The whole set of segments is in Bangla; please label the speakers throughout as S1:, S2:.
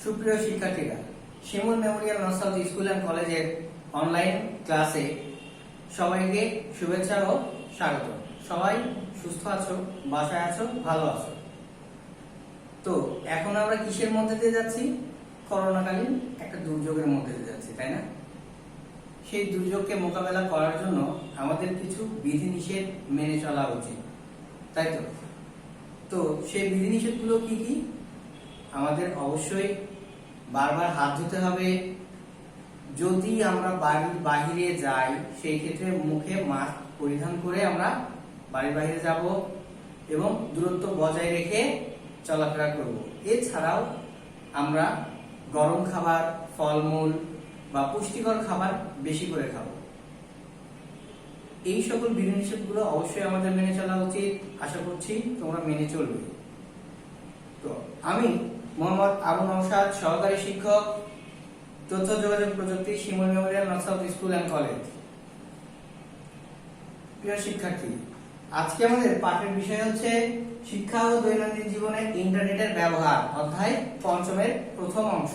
S1: সুপ্রিয় শিক্ষার্থীরা, শিমুল মেমোরিয়াল নস্টালজি স্কুল অ্যান্ড কলেজের অনলাইন ক্লাসে সবাইকে শুভেচ্ছা ও স্বাগত। সবাই সুস্থ আছো, বাসায় আছো, ভালো আছো। তো এখন আমরা কিসের মধ্যে দিয়ে যাচ্ছি? করোনাকালীন একটা দুর্যোগের মধ্যে দিয়ে যাচ্ছি, তাই না? সেই দুর্যোগকে মোকাবেলা করার জন্য আমাদের কিছু বিধিনিষেধ মেনে চলা উচিত, তাই তো? তো সেই বিধিনিষেধগুলো কি কি? আমাদের অবশ্যই বারবার হাত ধুতে হবে। যদি আমরা বাড়ির বাহিরে যাই সেই ক্ষেত্রে মুখে মাস্ক পরিধান করে আমরা বাড়ির বাইরে যাব এবং দূরত্ব বজায় রেখে চলাফেরা করব। এছাড়াও আমরা গরম খাবার, ফলমূল বা পুষ্টিকর খাবার বেশি করে খাবো। এই সকল বিধিনিষেধগুলো অবশ্যই আমাদের মেনে চলা উচিত। আশা করছি তোমরা মেনে চলবে। তো আমি মোহাম্মদ আবু নওশাদ, সহকারী শিক্ষক, তথ্য যোগাযোগ প্রযুক্তি, Shimul memorial north school and college. প্রিয় শিক্ষার্থী, আজকে আমাদের পাঠের বিষয় হচ্ছে শিক্ষা ও দৈনন্দিন জীবনে ইন্টারনেটের ব্যবহার, অধ্যায় ৫ প্রথম অংশ।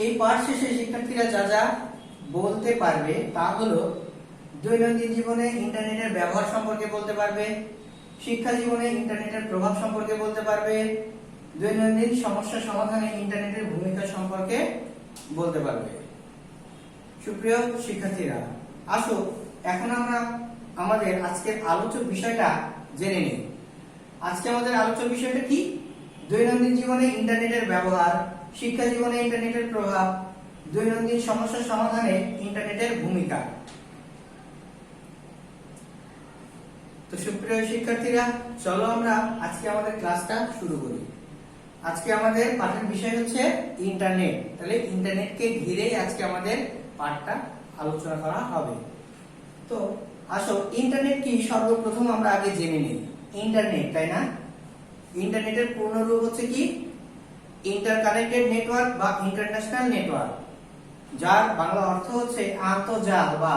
S1: এই পাঠ শেষে শিক্ষার্থীরা যা যা বলতে পারবে তা হলো দৈনন্দিন জীবনে ইন্টারনেটের ব্যবহার সম্পর্কে বলতে পারবে, শিক্ষা জীবনে ইন্টারনেটের প্রভাব সম্পর্কে বলতে পারবে, দৈনন্দিন সমস্যা সমাধানে ইন্টারনেটের ভূমিকা সম্পর্কে বলতে পারবে। সুপ্রিয় শিক্ষার্থীরা, আসো এখন আমরা আমাদের আজকের আলোচ্য বিষয়টা জেনে নিই। আজকে আমাদের আলোচ্য বিষয়টা কি? দৈনন্দিন জীবনে ইন্টারনেটের ব্যবহার, শিক্ষা জীবনে ইন্টারনেটের প্রভাব, দৈনন্দিন সমস্যা সমাধানে ইন্টারনেটের ভূমিকা। তো সুপ্রিয় শিক্ষার্থীরা, চলো আমরা আজকে আমাদের ক্লাসটা শুরু করি। আজকে আমাদের পাঠের বিষয় হচ্ছে ইন্টারনেট। তাহলে ইন্টারনেটকে ঘিরেই আজকে আমাদের পাঠটা আলোচনা করা হবে। তো আসো, ইন্টারনেট কি সর্বপ্রথম আমরা আগে জেনে নিই। ইন্টারনেট, তাই না? ইন্টারনেটের পূর্ণ রূপ হচ্ছে কি? ইন্টারকানেক্টেড নেটওয়ার্ক বা ইন্টারন্যাশনাল নেটওয়ার্ক, যার বাংলা অর্থ হচ্ছে আন্তঃজাল বা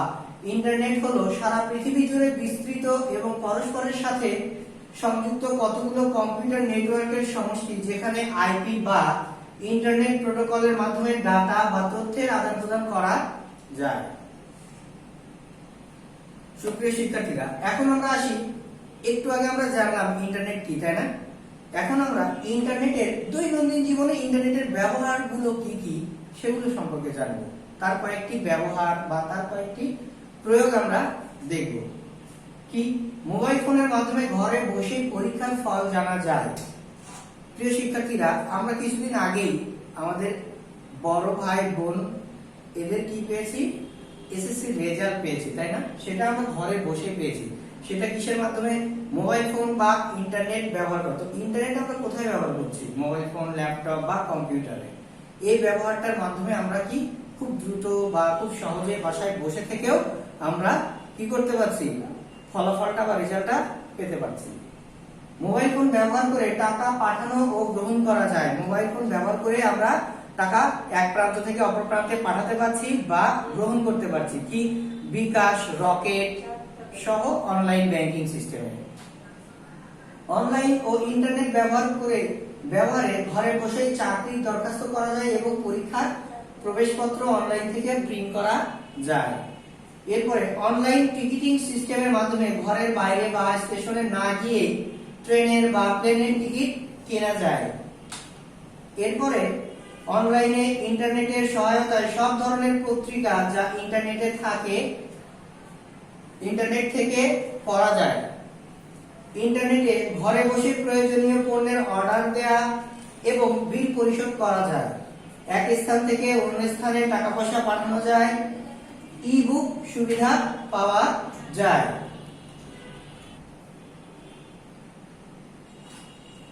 S1: ইন্টারনেট হলো সারা পৃথিবী জুড়ে বিস্তৃত এবং পরস্পরের সাথে সংযুক্ত কতগুলো কম্পিউটার নেটওয়ার্কের সমষ্টি, যেখানে আইপি বা ইন্টারনেট প্রোটোকলের মাধ্যমে ডাটা বা তথ্যের আদান প্রদান করা যায়। সুপ্রিয় শিক্ষার্থীরা, এখন আমরা আসি, একটু আগে আমরা জানলাম ইন্টারনেট কি, তাই না? এখন আমরা ইন্টারনেটের দৈনন্দিন জীবনে ইন্টারনেটের ব্যবহারগুলো কি কি সেগুলো সম্পর্কে জানবো। তার কয়েকটি ব্যবহার বা তার কয়েকটি প্রয়োগ আমরা দেখব। কি? মোবাইল ফোনের মাধ্যমে ঘরে বসে পরীক্ষার ফল জানা যায়। প্রিয় শিক্ষার্থীরা, আমরা কিছুদিন আগেই আমাদের বড় ভাই বোন এদের কি পেয়েছি? এসএসসি রেজাল্ট পেয়েছি, তাই না? সেটা আমরা ঘরে বসে পেয়েছি। সেটা কিসের মাধ্যমে? মোবাইল ফোন বা ইন্টারনেট ব্যবহার করতে। ইন্টারনেট আমরা কোথায় ব্যবহার করছি? মোবাইল ফোন, ল্যাপটপ বা কম্পিউটারে। এই ব্যবহারটার মাধ্যমে আমরা কি খুব দ্রুত বা খুব সহজে বাসায় বসে থেকেও আমরা কি করতে পারছি? ফলাফলটা বা রেজাল্টটা পেতে পারছি। মোবাইল ফোন ব্যবহার করে টাকা পাঠানো ও গ্রহণ করা যায়। মোবাইল ফোন ব্যবহার করে আমরা টাকা এক প্রান্ত থেকে অপর প্রান্তে পাঠাতে পারছি বা গ্রহণ করতে পারছি। কি? বিকাশ, রকেট সহ অনলাইন ব্যাংকিং সিস্টেমে। অনলাইন ও ইন্টারনেট ব্যবহারে ঘরে বসেই চাকরির দরখাস্ত করা যায় এবং পরীক্ষার প্রবেশপত্র অনলাইন থেকে প্রিন্ট করা যায়। এরপরে অনলাইন টিকিটিং সিস্টেমের মাধ্যমে ঘরের বাইরে বা স্টেশনে না গিয়ে ট্রেনের বা প্লেনের টিকিট কেনা যায়। এরপরে অনলাইনে ইন্টারনেটের সহায়তায় সব ধরনের পত্রিকা যা ইন্টারনেটে থাকে ইন্টারনেট থেকে পড়া যায়। ইন্টারনেটে ঘরে বসে প্রয়োজনীয় পণ্যের অর্ডার দেয়া এবং বিল পরিশোধ করা যায়। এক স্থান থেকে অন্য স্থানে টাকা পয়সা পাঠানো যায়। ই বুক সুবিধা পাওয়া যায়।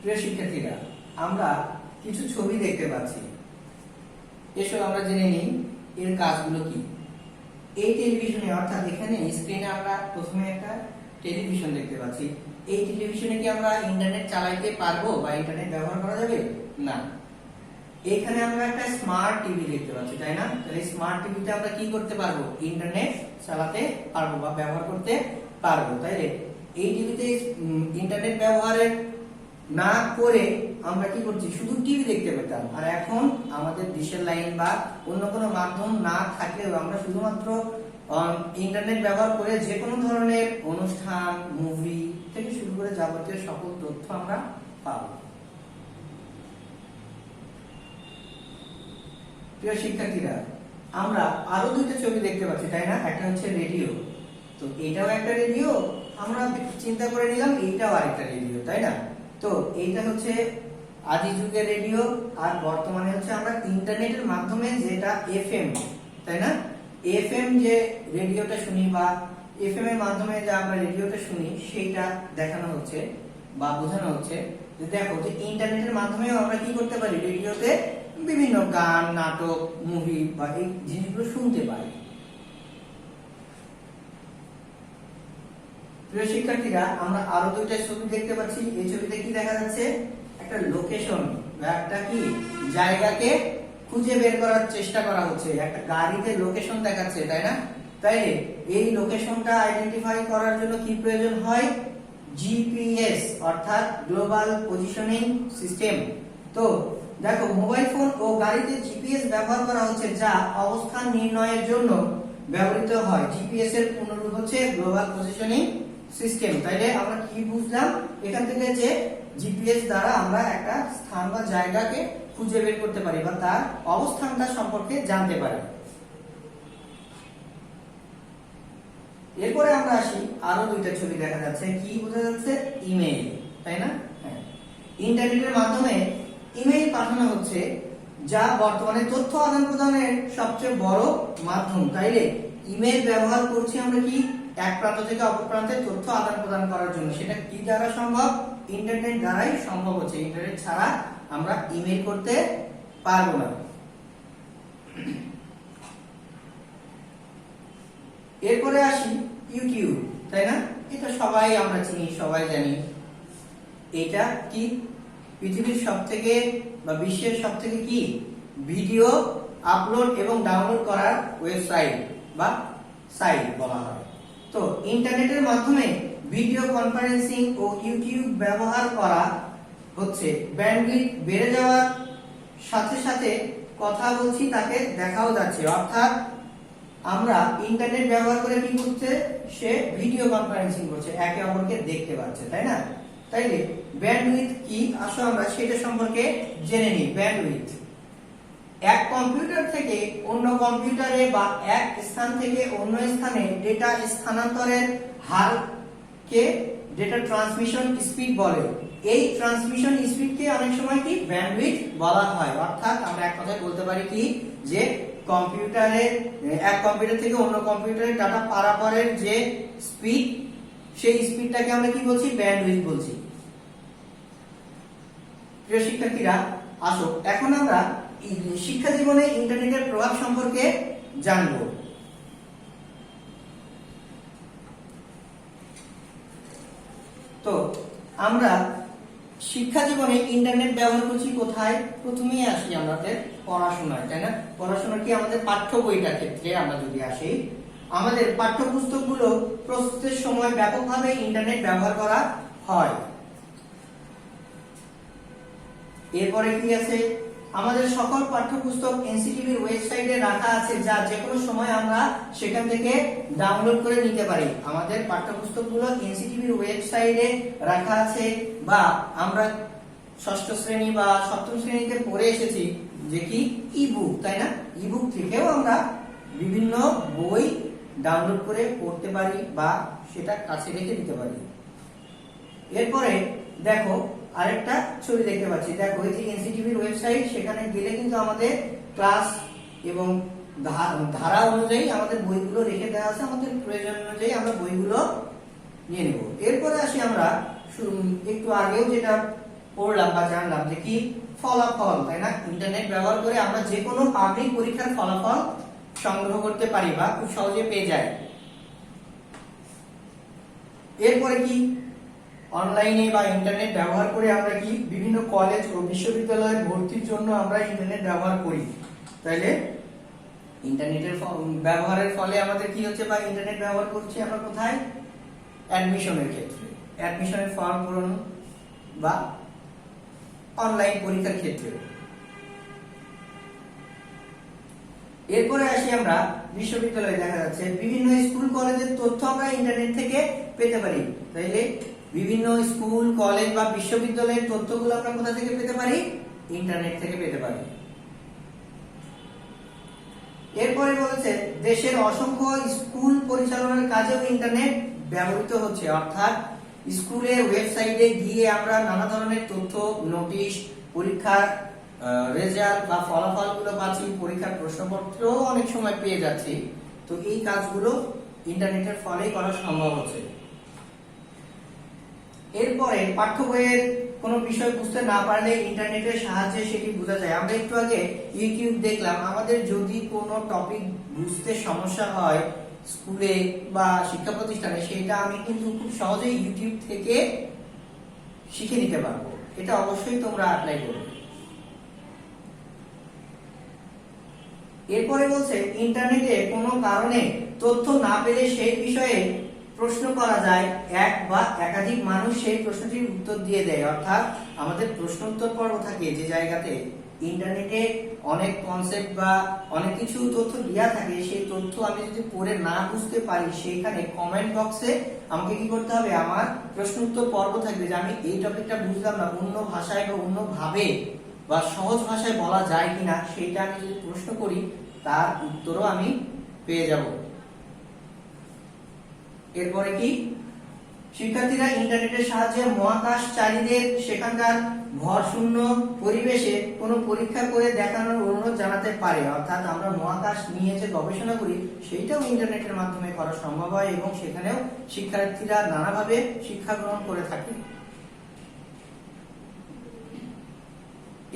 S1: প্রিয় শিক্ষার্থীরা, আমরা কিছু ছবি দেখতে পাচ্ছি। এসব আমরা জেনে নিই এর কাজগুলো কি। এই টেলিভিশনে, অর্থাৎ এখানে স্ক্রিনে আমরা প্রথমে একটা টেলিভিশন দেখতে পাচ্ছি। এই টেলিভিশনে কি আমরা ইন্টারনেট চালাইতে পারবো বা ইন্টারনেট ব্যবহার করা যাবে? না। এখানে আমরা একটা স্মার্ট টিভি দেখতে পাচ্ছি, তাই না? তাহলে স্মার্ট টিভিতে আমরা কি করতে পারবো? ইন্টারনেট চালাতে পারবো বা ব্যবহার করতে পারবো। তাইলে এই টিভিতে ইন্টারনেট ব্যবহারের না করে আমরা কি করছি, শুধু টিভি দেখতে পেতাম। আর এখন আমাদের ডিশের লাইন বা অন্য কোনো মাধ্যম না থাকলেও আমরা শুধুমাত্র ইন্টারনেট ব্যবহার করে যে কোনো ধরনের অনুষ্ঠান, মুভি থেকে শুরু করে যাবতীয় সকল তথ্য আমরা পাবো। প্রিয় শিক্ষার্থীরা, আমরা আরো দুইটা ছবি দেখতে পাচ্ছি, তাই না? একটা হচ্ছে রেডিও, তো এটাও একটা রেডিও, আমরা চিন্তা করে নিলাম এইটাও আরেকটা রেডিও, তাই না? তো এইটা হচ্ছে আদি যুগের রেডিও, আর বর্তমানে হচ্ছে আমরা ইন্টারনেটের মাধ্যমে যেটা এফএম, তাই না? এফএম যে রেডিওটা শুনি বা এফএম এর মাধ্যমে যে আমরা রেডিওটা শুনি সেইটা দেখানো হচ্ছে বা বোঝানো হচ্ছে যে দেখো যে ইন্টারনেটের মাধ্যমে আমরা কি করতে পারি, রেডিওতে বিভিন্ন গান, নাটক, মুভি বা এই জিনিসগুলো শুনতে পারি। প্রিয় শিক্ষার্থীরা, আমরা আরো দুইটা ছবি দেখতে পাচ্ছি। এই ছবিতে কি দেখা যাচ্ছে, একটা লোকেশন বা একটা কি জায়গাকে খুঁজে বের করার চেষ্টা করা হচ্ছে, একটা গাড়িতে লোকেশন দেখাচ্ছে, তাই না? তাই এই লোকেশনটা আইডেন্টিফাই করার জন্য কি প্রয়োজন হয়, জিপিএস অর্থাৎ গ্লোবাল পজিশনিং সিস্টেম। তো দেখো মোবাইল ফোন ও গাড়িতে জিপিএস ব্যবহার করা হচ্ছে, যা অবস্থান নির্ণয়ের জন্য ব্যবহৃত হয়। জিপিএস এর পূর্ণরূপ হচ্ছে গ্লোবাল পজিশনিং সিস্টেম। তাইলে আমরা কি বুঝলাম এখান থেকে, যে জিপিএস দ্বারা আমরা একটা স্থান বা জায়গাকে খুঁজে বের করতে পারি বা তার অবস্থানটা সম্পর্কে জানতে পারি। এরপরে আমরা আসি, আরো দুইটা ছবি দেখা যাচ্ছে, কি বোঝা যাচ্ছে, ইমেইল, তাই না? হ্যাঁ, ইন্টারনেটের মাধ্যমে ইমেইল পাঠানো হচ্ছে, যা বর্তমানে তথ্য আদান প্রদানের সবচেয়ে বড় মাধ্যম। তাইলে ইমেইল ব্যবহার করছি আমরা কি, এক প্রান্ত থেকে অপর প্রান্তে তথ্য আদান প্রদান করার জন্য। সেটা কি দ্বারা সম্ভব, ইন্টারনেট দ্বারাই সম্ভব হচ্ছে। ইন্টারনেট ছাড়া আমরা ইমেইল করতে পারবো না। এরপরে আসি ইউটিউব, তাই না? এটা সবাই আমরা চিনি, সবাই জানি। এটা কি পৃথিবীর সবথেকে বা বিশ্বের সবথেকে কি ভিডিও আপলোড এবং ডাউনলোড করার ওয়েবসাইট বা সাইট বলা হয়। তো ইন্টারনেটের মাধ্যমে ভিডিও কনফারেন্সিং ও ইউটিউব ব্যবহার করা হচ্ছে। ব্যান্ডউইথ বেড়ে যাওয়ার সাথে সাথে কথা বলছি তাকে দেখাও যাচ্ছে, অর্থাৎ আমরা ইন্টারনেট ব্যবহার করে কি করছে, সে ভিডিও কনফারেন্সিং করছে, একে অপরকে দেখতে পাচ্ছে, তাই না? তাইলে ব্যান্ডউইথ কি, আসো আমরা সেটা সম্পর্কে জেনে নিই। ব্যান্ডউইথ এক কম্পিউটার থেকে অন্য কম্পিউটারে বা এক স্থান থেকে অন্য স্থানে ডেটা স্থানান্তরের হারকে ডেটা ট্রান্সমিশন স্পিড বলে। এই ট্রান্সমিশন স্পিডকে অনেক সময় কি ব্যান্ডউইথ বলা হয়। অর্থাৎ আমরা এক কথায় বলতে পারি কি, যে কম্পিউটারের এক কম্পিউটার থেকে অন্য কম্পিউটারে ডাটা পারাপারের যে স্পিড, সেই স্পিডটাকে আমরা কি বলছি, ব্যান্ডউইথ বলছি। প্রিয় শিক্ষার্থীরা, আসো এখন আমরা শিক্ষা জীবনে ইন্টারনেটের প্রভাব সম্পর্কে জানব। তো আমরা শিক্ষা জীবনে ইন্টারনেট ব্যবহার করছি কোথায়, প্রথমেই আসি আমাদের পড়াশোনায়, তাই না? পড়াশোনা কি আমাদের পাঠ্য বইটার ক্ষেত্রে আমরা যদি আসি, আমাদের পাঠ্যপুস্তকগুলো প্রস্তুতের সময় ব্যাপকভাবে ইন্টারনেট ব্যবহার করা হয়। এরপরে কি আছে, আমাদের সকল পাঠ্যপুস্তক এনসিটিভির ওয়েবসাইটে রাখা আছে, যা যে কোনো সময় আমরা সেখান থেকে ডাউনলোড করে নিতে পারি। আমাদের পাঠ্যপুস্তকগুলো এনসিটিভির ওয়েবসাইটে রাখা আছে, বা আমরা ষষ্ঠ শ্রেণী বা সপ্তম শ্রেণীতে পড়ে এসেছি যে কি ইবুক, তাই না? ইবুক থেকেও আমরা বিভিন্ন বই ডাউনলোড করে পড়তে পারি বা সেটা কাছে রেখে দিতে পারি। এরপরে দেখো আরেকটা ছবি দেখতে পাচ্ছি, দেখো এই যে এনসিটিভির ওয়েবসাইট, সেখানে গেলে কিন্তু আমাদের ক্লাস এবং ধারা অনুযায়ী আমাদের বইগুলো রেখে দেওয়া আছে, আমাদের প্রয়োজন অনুযায়ী আমরা বইগুলো নিয়ে নেব। এরপরে আসি আমরা একটু আগেও যেটা পড়লাম বা জানলাম যে কি ফলাফল, তাই না? ইন্টারনেট ব্যবহার করে আমরা যে কোনো পাবলিক পরীক্ষার ফলাফল সংগ্রহ করতে পারি বা খুব সহজে পেয়ে যাই। এরপরে কি অনলাইনে বা ইন্টারনেট ব্যবহার করে আমরা কি বিভিন্ন কলেজ ও বিশ্ববিদ্যালয়ে ভর্তির জন্য আমরা ইন্টারনেট ব্যবহার করি। তাইলে ইন্টারনেটের ব্যবহারের ফলে আমাদের কি হচ্ছে, বা ইন্টারনেট ব্যবহার করছি আমরা কোথায়, অ্যাডমিশনের ক্ষেত্রে, অ্যাডমিশনের ফর্ম পূরণ বা অনলাইন পরীক্ষার ক্ষেত্রে। এরপরে আসি আমরা বিশ্ববিদ্যালয়ে দেখা যাচ্ছে বিভিন্ন স্কুল কলেজের তথ্য আমরা ইন্টারনেট থেকে পেতে পারি। তাইলে বিভিন্ন স্কুল কলেজ বা বিশ্ববিদ্যালয়ের তথ্যগুলো আমরা কোথা থেকে পেতে পারি? ইন্টারনেট থেকে পেতে পারি। এরপরে বলেছে দেশের অসংখ্য স্কুল পরিচালনার কাজেও ইন্টারনেট ব্যবহৃত হচ্ছে, অর্থাৎ স্কুলের ওয়েবসাইটে গিয়ে আমরা নানা ধরনের তথ্য, নোটিশ, পরীক্ষার রেজাল্ট বা ফলাফলগুলো পাচ্ছি, পরীক্ষার প্রশ্নপত্র অনেক সময় পেয়ে যাচ্ছি। তো এই কাজগুলো ইন্টারনেটের ফলেই করা সম্ভব হচ্ছে। এরপরে পাঠ্য বইয়ের কোনো বিষয় বুঝতে না পারলে ইন্টারনেটের সাহায্যে সেটি বোঝা যায়। আমরা একটু আগে ইউটিউব দেখলাম, আমাদের যদি কোনো টপিক বুঝতে সমস্যা হয় স্কুলে বা শিক্ষা প্রতিষ্ঠানে, সেটা আমি কিন্তু খুব সহজেই ইউটিউব থেকে শিখে নিতে পারবো। এটা অবশ্যই তোমরা অ্যাপ্লাই করবে। এরপরে বলছে ইন্টারনেটে কোনো কারণে তথ্য না পেলে সেই বিষয়ে প্রশ্ন করা যায়, এক বা একাধিক মানুষ সেই প্রশ্নটির উত্তর দিয়ে দেয়। অর্থাৎ আমাদের প্রশ্ন উত্তর পর্ব থাকে যে জায়গাতে ইন্টারনেটে অনেক কনসেপ্ট বা অনেক কিছু তথ্য দেওয়া থাকে, সেই তথ্য আমি যদি পড়ে না বুঝতে পারি, সেইখানে কমেন্ট বক্সে আমাকে কি করতে হবে, আমার প্রশ্ন উত্তর পর্ব থাকবে যে আমি এই টপিকটা বুঝলাম না, অন্য ভাষায় বা অন্য ভাবে বা সহজ ভাষায় বলা যায় কিনা, সেইটা আমি যদি প্রশ্ন করি তার উত্তরও আমি পেয়ে যাব। এরপরে কি, শিক্ষার্থীরা ইন্টারনেটের সাহায্যে মহাকাশচারীদের সেখানকার ভরশূন্য পরিবেশে কোনো পরীক্ষা করে দেখানোর অনুরোধ জানাতে পারে। অর্থাৎ আমরা মহাকাশ নিয়ে যে গবেষণা করি সেইটাও ইন্টারনেটের মাধ্যমে করা সম্ভব হয় এবং সেখানেও শিক্ষার্থীরা নানাভাবে শিক্ষা গ্রহণ করে থাকে।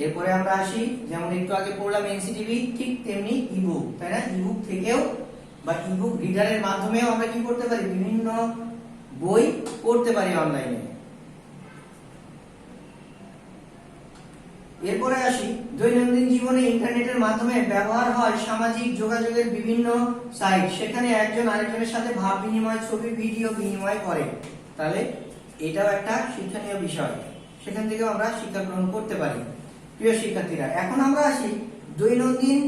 S1: এরপরে আমরা আসি, যেমন একটু আগে পড়লাম এনসিটিভি, ঠিক তেমনি ইবুক, তাই না? ইবুক থেকেও বা ইবুক রিডারের মাধ্যমেও আমরা কি করতে পারি, বিভিন্ন বই পড়তে পারি অনলাইনে। এরপরে আসি, দৈনন্দিন জীবনে ইন্টারনেটের মাধ্যমে ব্যবহার হয় সামাজিক যোগাযোগের বিভিন্ন সাইট, সেখানে একজন আরেকজনের সাথে ভাব বিনিময়, ছবি ভিডিও বিনিময় করে। তাহলে এটাও একটা শিক্ষণীয় বিষয়, সেখান থেকেও আমরা শিক্ষা গ্রহণ করতে পারি। প্রিয় শিক্ষার্থীরা, এখন আমরা আসি দৈনন্দিন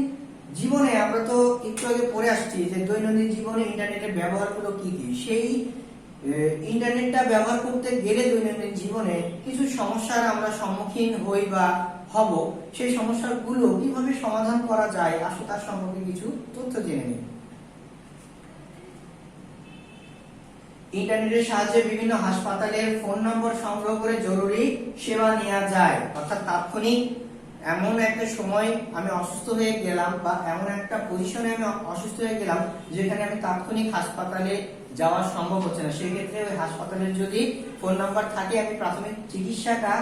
S1: জীবনে। আমরা তো একটু আগে পড়ে আসছি যে দৈনন্দিন জীবনে ইন্টারনেটের ব্যবহারগুলো কি কি। সেই ইন্টারনেটটা ব্যবহার করতে গেলে দৈনন্দিন জীবনে কিছু সমস্যার আমরা সম্মুখীন হই বা হব, সেই সমস্যাগুলো কিভাবে সমাধান করা যায় আসলে তার সম্পর্কে কিছু তথ্য জেনে নিই। ইন্টারনেটের সাহায্যে বিভিন্ন হাসপাতালের ফোন নম্বর সংগ্রহ করে জরুরি সেবা নেওয়া যায়। অর্থাৎ তাৎক্ষণিক এমন একটা সময় আমি অসুস্থ হয়ে গেলাম বা এমন একটা পজিশনে আমি অসুস্থ হয়ে গেলাম যেখানে আমি তাৎক্ষণিক হাসপাতালে যাওয়া সম্ভব হচ্ছে না, সেই ক্ষেত্রে ওই হাসপাতালের যদি ফোন নাম্বার থাকে, আমি প্রাথমিক চিকিৎসাটা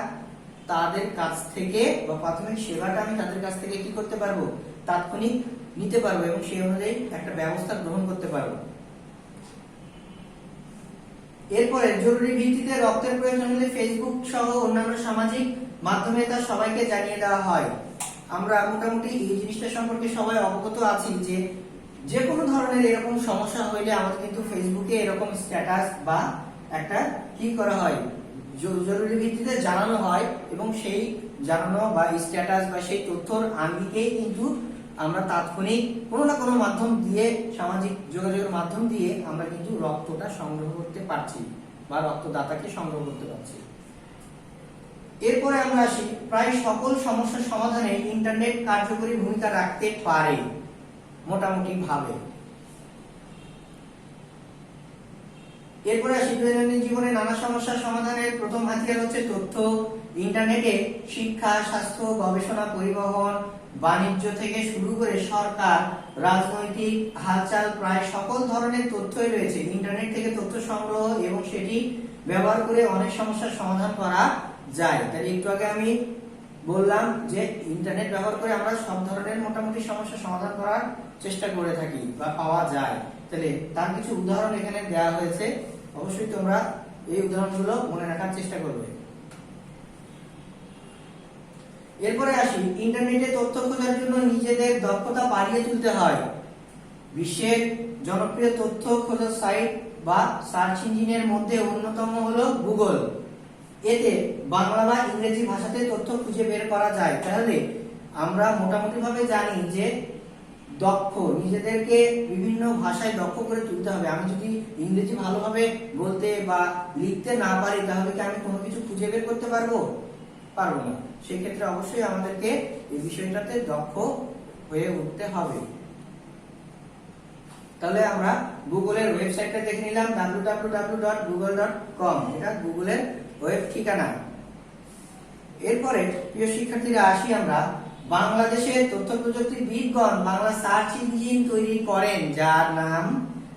S1: তাদের কাছ থেকে বা প্রাথমিক সেবাটা আমি তাদের কাছ থেকে কি করতে পারবো, তাৎক্ষণিক নিতে পারবো এবং সেই অনুযায়ী একটা ব্যবস্থা গ্রহণ করতে পারবো। এরপরে জরুরি ভিত্তিতে রক্তের প্রয়োজন হলে ফেসবুক সহ অন্যান্য সামাজিক মাধ্যমে তা সবাইকে জানিয়ে দেওয়া হয়। আমরা মোটামুটি এই জিনিসটা সম্পর্কে সবাই অবগত আছি যে যে কোনো ধরনের এরকম সমস্যা হইলে আমাদের কিন্তু ফেসবুকে এরকম স্ট্যাটাস বা একটা কি করা হয়, জরুরি ভিত্তিতে জানানো হয় এবং সেই জানানো বা স্ট্যাটাস বা সেই তথ্যর আঙ্গিকেই কিন্তু আমরা তাৎক্ষণিক কোনো না কোনো মাধ্যম দিয়ে, সামাজিক যোগাযোগের মাধ্যম দিয়ে আমরা কিন্তু রক্তটা সংগ্রহ করতে পারছি বা রক্তদাতাকে সংগ্রহ করতে পারছি। এরপরে আমরা আসি, প্রায় সকল সমস্যার সমাধানে ইন্টারনেট কার্যকরী ভূমিকা রাখতে পারে মোটামুটি ভাবে। এরপরে আসি, দৈনন্দিন জীবনে নানা সমস্যার সমাধানের প্রথম হাতিয়ার হচ্ছে তথ্য। ইন্টারনেটে শিক্ষা, স্বাস্থ্য, গবেষণা, পরিবহন, বাণিজ্য থেকে শুরু করে সরকার, রাজনৈতিক হালচাল, প্রায় সকল ধরনের তথ্যই রয়েছে। ইন্টারনেট থেকে তথ্য সংগ্রহ এবং সেটি ব্যবহার করে অনেক সমস্যার সমাধান করা যায়। তাহলে একটু আগে আমি বললাম যে ইন্টারনেট ব্যবহার করে আমরা সব ধরনের মোটামুটি সমস্যার সমাধান করার চেষ্টা করে থাকি বা পাওয়া যায়। তাহলে তার কিছু উদাহরণ এখানে দেওয়া হয়েছে, অবশ্যই তোমরা এই উদাহরণগুলো মনে রাখার চেষ্টা করবে। এরপরে আসি, ইন্টারনেটে তথ্য খোঁজার জন্য নিজেদের দক্ষতা বাড়িয়ে তুলতে হয়। বিশ্বের জনপ্রিয় তথ্য খোঁজার সাইট বা সার্চ ইঞ্জিনের মধ্যে অন্যতম হলো গুগল। এতে বাংলা বা ইংরেজি ভাষাতে তথ্য খুঁজে বের করা যায়। তাহলে আমরা মোটামুটি ভাবে জানি যে দক্ষ, নিজেদেরকে বিভিন্ন ভাষায় দক্ষ করে তুলতে হবে। আমি যদি ইংরেজি ভালোভাবে বলতে বা লিখতে না পারি তাহলে কি আমি কোনো কিছু খুঁজে বের করতে পারবো? পারবো না। সেক্ষেত্রে অবশ্যই আমাদেরকে এই বিষয়টাতে দক্ষ হয়ে উঠতে হবে। তাহলে আমরা গুগলের ওয়েবসাইটটা দেখে নিলাম, www.google.com, এটা গুগলের ওয়েব ঠিকানা। এরপরে প্রিয় শিক্ষার্থীরা আসি আমরা বাংলাদেশের তথ্য প্রযুক্তিবিদগণ বাংলা সার্চ ইঞ্জিন তৈরি করেন যার নাম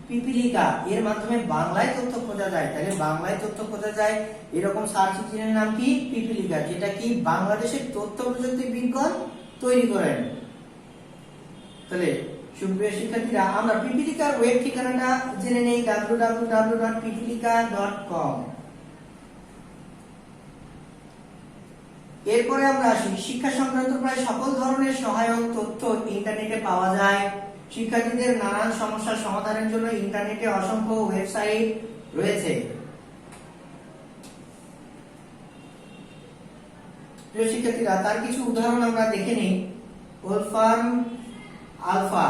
S1: পিপিলিকা। এর মাধ্যমে বাংলায় তথ্য খোঁজা যায়। তাহলে বাংলায় তথ্য খোঁজা যায় এরকম সার্চ ইঞ্জিনের নাম কি? পিপিলিকা, যেটা কি বাংলাদেশের তথ্য প্রযুক্তিবিদগণ তৈরি করেন। তাহলে সুপ্রিয় শিক্ষার্থীরা আমরা পিপিলিকার ওয়েব ঠিকানাটা জেনে নেই, www.pipilika.com। এরপরে আমরা আসি শিক্ষা সংক্রান্ত প্রায় সকল ধরনের সহায়ক তথ্য ইন্টারনেটে পাওয়া যায়। শিক্ষার্থীদের নানান সমস্যার সমাধানের জন্য ইন্টারনেটে অসংখ্য ওয়েবসাইট রয়েছে। প্রিয় শিক্ষার্থীরা তার কিছু উদাহরণ আমরা দেখে নিই। ওলফার্ম আলফা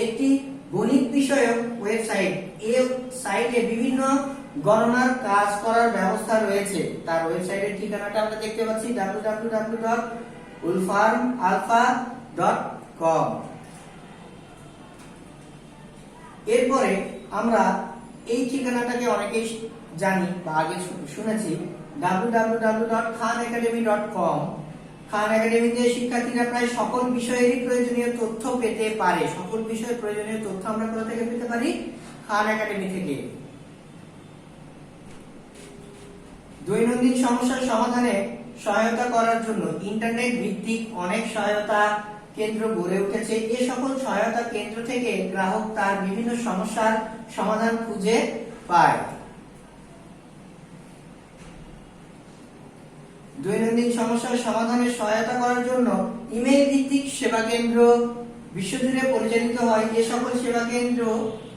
S1: একটি গণিত বিষয়ক ওয়েবসাইট। এই সাইটে বিভিন্ন গণনার কাজ করার ব্যবস্থা রয়েছে। তার ওয়েবসাইটের ঠিকানাটা আমরা দেখতে পাচ্ছি, www.ulfarmalpha.com। এরপরে আমরা এই ঠিকানাটাকে অনেকেই জানি বা আগে শুনেছি, www.khanacademy.com। খান একাডেমিতে শিক্ষার্থীরা প্রায় সকল বিষয়েরই প্রয়োজনীয় তথ্য পেতে পারে। সকল বিষয়ের প্রয়োজনীয় তথ্য আমরা কোথা থেকে পেতে পারি? খান একাডেমি থেকে। দৈনন্দিন সমস্যার সমাধানে সহায়তা করার জন্য ইন্টারনেট ভিত্তিক অনেক সহায়তা কেন্দ্র গড়ে উঠেছে। এই সকল সহায়তা কেন্দ্র থেকে গ্রাহক তার বিভিন্ন সমস্যার সমাধান খুঁজে পায়। দৈনন্দিন সমস্যার সমাধানে সহায়তা করার জন্য ইমেইল ভিত্তিক সেবা কেন্দ্র বিশ্বজুড়ে পরিচালিত হয়। এই সকল সেবা কেন্দ্র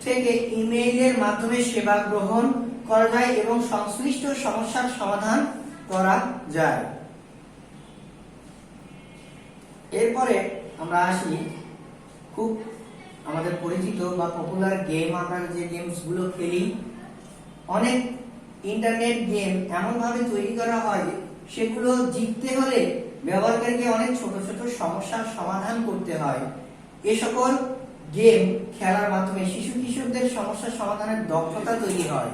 S1: থেকে ইমেইলের মাধ্যমে সেবা গ্রহণ করা যায় এবং সংশ্লিষ্ট সমস্যার সমাধান করা যায়। এরপরে আমরা আসি খুব আমাদের পরিচিত বা পপুলার গেম, আমরা যে গেমস গুলো খেলি, অনেক ইন্টারনেট গেম এমন ভাবে তৈরি করা হয় সেগুলো জিততে হলে ব্যবহারকারীকে অনেক ছোট ছোট সমস্যার সমাধান করতে হয়। এই সকল গেম খেলার মাধ্যমে শিশু কিশোরদের সমস্যার সমাধানের দক্ষতা তৈরি হয়।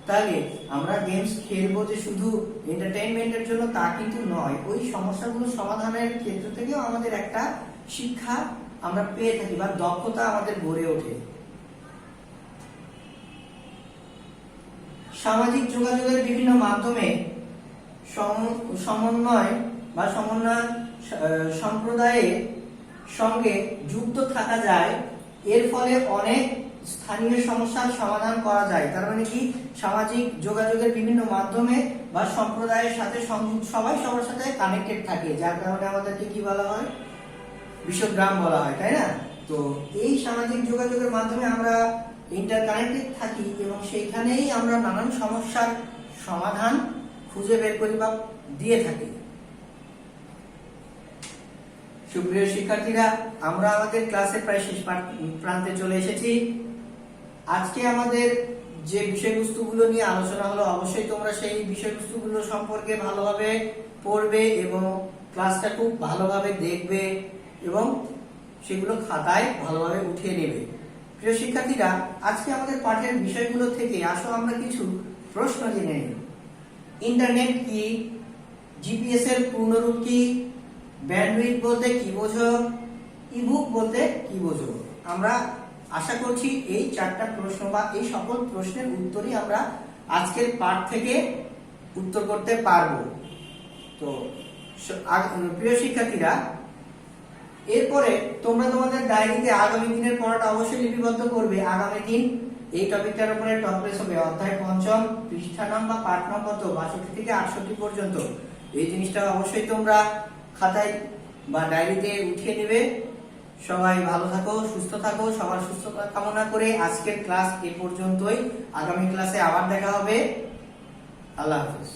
S1: তাহলে আমরা গেমস খেলবো যে শুধু এন্টারটেইনমেন্টের জন্য তা কিন্তু নয়, ওই সমস্যাগুলো সমাধানের ক্ষেত্র থেকেও আমাদের একটা শিক্ষা আমরা পেয়ে থাকি বা দক্ষতা আমাদের গড়ে ওঠে। সামাজিক যোগাযোগের বিভিন্ন মাধ্যমে সমন্বয় বা সমন্বয় সম্প্রদায়ের সঙ্গে যুক্ত থাকা যায়। এর ফলে অনেক স্থানীয় সমস্যার সমাধান করা যায়। তার মানে কি, সামাজিক যোগাযোগের বিভিন্ন মাধ্যমে বা সম্প্রদায়ের সাথে সবাই সবার সাথে কানেক্টেড থাকে, যার কারণে আমাদেরকে কি বলা হয়? বিশ্বগ্রাম বলা হয়, তাই না? তো এই সামাজিক যোগাযোগের মাধ্যমে আমরা ইন্টারকানেক্টেড থাকি এবং সেইখানেই আমরা নানান সমস্যার সমাধান খুঁজে বের করি বা দিয়ে থাকি। সুপ্রিয় শিক্ষার্থীরা, আমরা আমাদের ক্লাসের প্রায় শেষ প্রান্তে চলে এসেছি। আজকে আমাদের যে বিষয়বস্তুগুলো নিয়ে আলোচনা হলো, অবশ্যই তোমরা সেই বিষয়বস্তুগুলো সম্পর্কে ভালোভাবে পড়বে এবং ক্লাসটা খুব ভালোভাবে দেখবে এবং সেগুলো খাতায় ভালোভাবে উঠিয়ে নেবে। প্রিয় শিক্ষার্থীরা, আজকে আমাদের পাঠের বিষয়গুলো থেকে আসো আমরা কিছু প্রশ্ন জেনে নিই। ইন্টারনেট কি? জিপিএস এর পূর্ণরূপ কি? ব্যান্ডউইথ বলতে কি বোঝো? ইবুক বলতে কি বোঝো? আমরা আশা করছি এই চারটা প্রশ্ন বা এই সকল প্রশ্নের উত্তরই আমরা আজকের পাঠ থেকে উত্তর করতে পারবো। তো প্রিয় শিক্ষার্থীরা, এরপরে তোমরা তোমাদের ডায়েরিতে আগামী দিনের পড়াটা অবশ্যই লিপিবদ্ধ করবে। আগামী দিন এই টপিকটার উপরে টপিক হবে অধ্যায় ৫ম, পৃষ্ঠা নাম্বার পাঠ নম্বর ৬২ থেকে ৬৮ পর্যন্ত। এই জিনিসটা অবশ্যই তোমরা খাতায় বা ডায়েরিতে উঠিয়ে নেবে। সবাই ভালো থাকো, সুস্থ থাকো। সবার সুস্থতা কামনা করে আজকের ক্লাস এ পর্যন্তই। আগামী ক্লাসে আবার দেখা হবে। আল্লাহ হাফেজ।